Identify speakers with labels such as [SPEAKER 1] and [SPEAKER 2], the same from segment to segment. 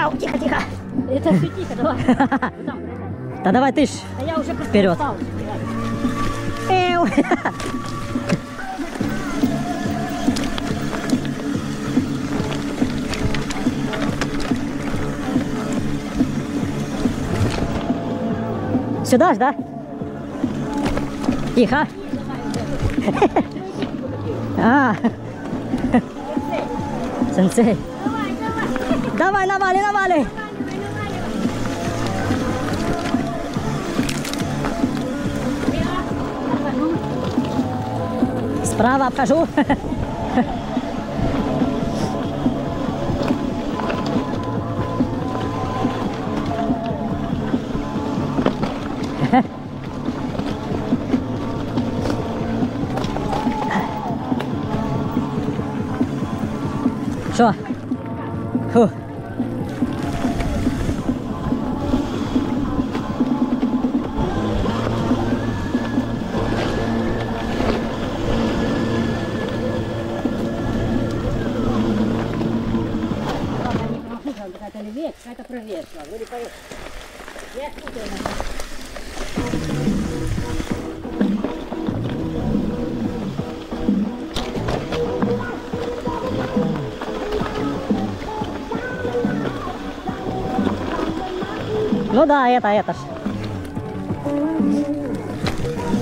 [SPEAKER 1] Ау, тихо, тихо.
[SPEAKER 2] Это все тихо, давай.
[SPEAKER 1] Да давай ты ж
[SPEAKER 2] А я уже
[SPEAKER 1] вперед. Эу. Сюда ж, да? Тихо. А. Сенсей. Давай, навали, навали. Справа обхожу. Что? Фу.
[SPEAKER 2] Какая-то левее, какая-то правее. Вроде поехали. Я путаю.
[SPEAKER 1] Ну да, это ж.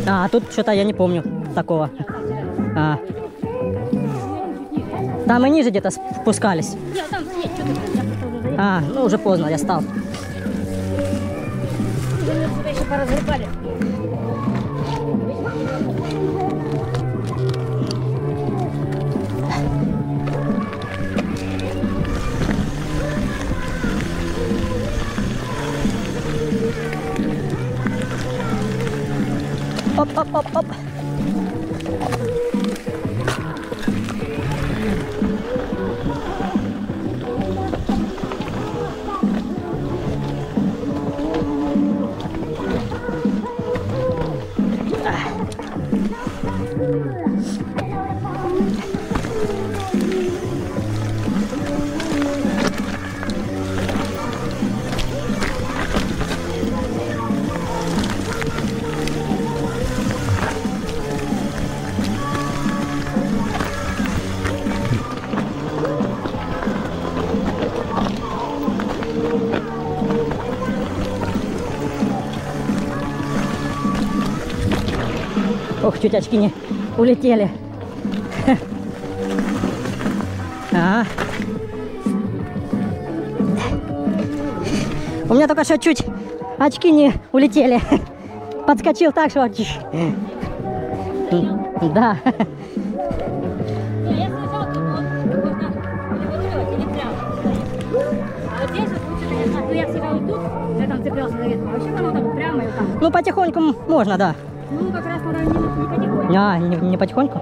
[SPEAKER 1] А, тут что-то я не помню такого. А. Там и ниже где-то спускались.
[SPEAKER 2] Нет, там нет, что ты, я просто уже заехал.
[SPEAKER 1] А, ну уже поздно, я стал.
[SPEAKER 2] Сюда еще поразрывали.
[SPEAKER 1] Оп, оп, оп, оп. Ох, чуть очки не улетели. А. У меня только что чуть очки не улетели. Подскочил так, что... Да.
[SPEAKER 2] Не, я слышал, тут вот можно переворачивать или прямо. А вот здесь вот лучше, конечно, ну я всегда вот тут, я там цеплялся за ветку. Вообще там надо прямо и вот там.
[SPEAKER 1] Ну, потихоньку можно, да.
[SPEAKER 2] Ну, как раз надо не потихоньку.
[SPEAKER 1] А, не потихоньку?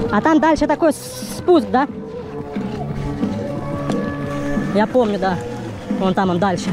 [SPEAKER 1] А там дальше такой спуск, да? Я помню, да. Вон там он дальше.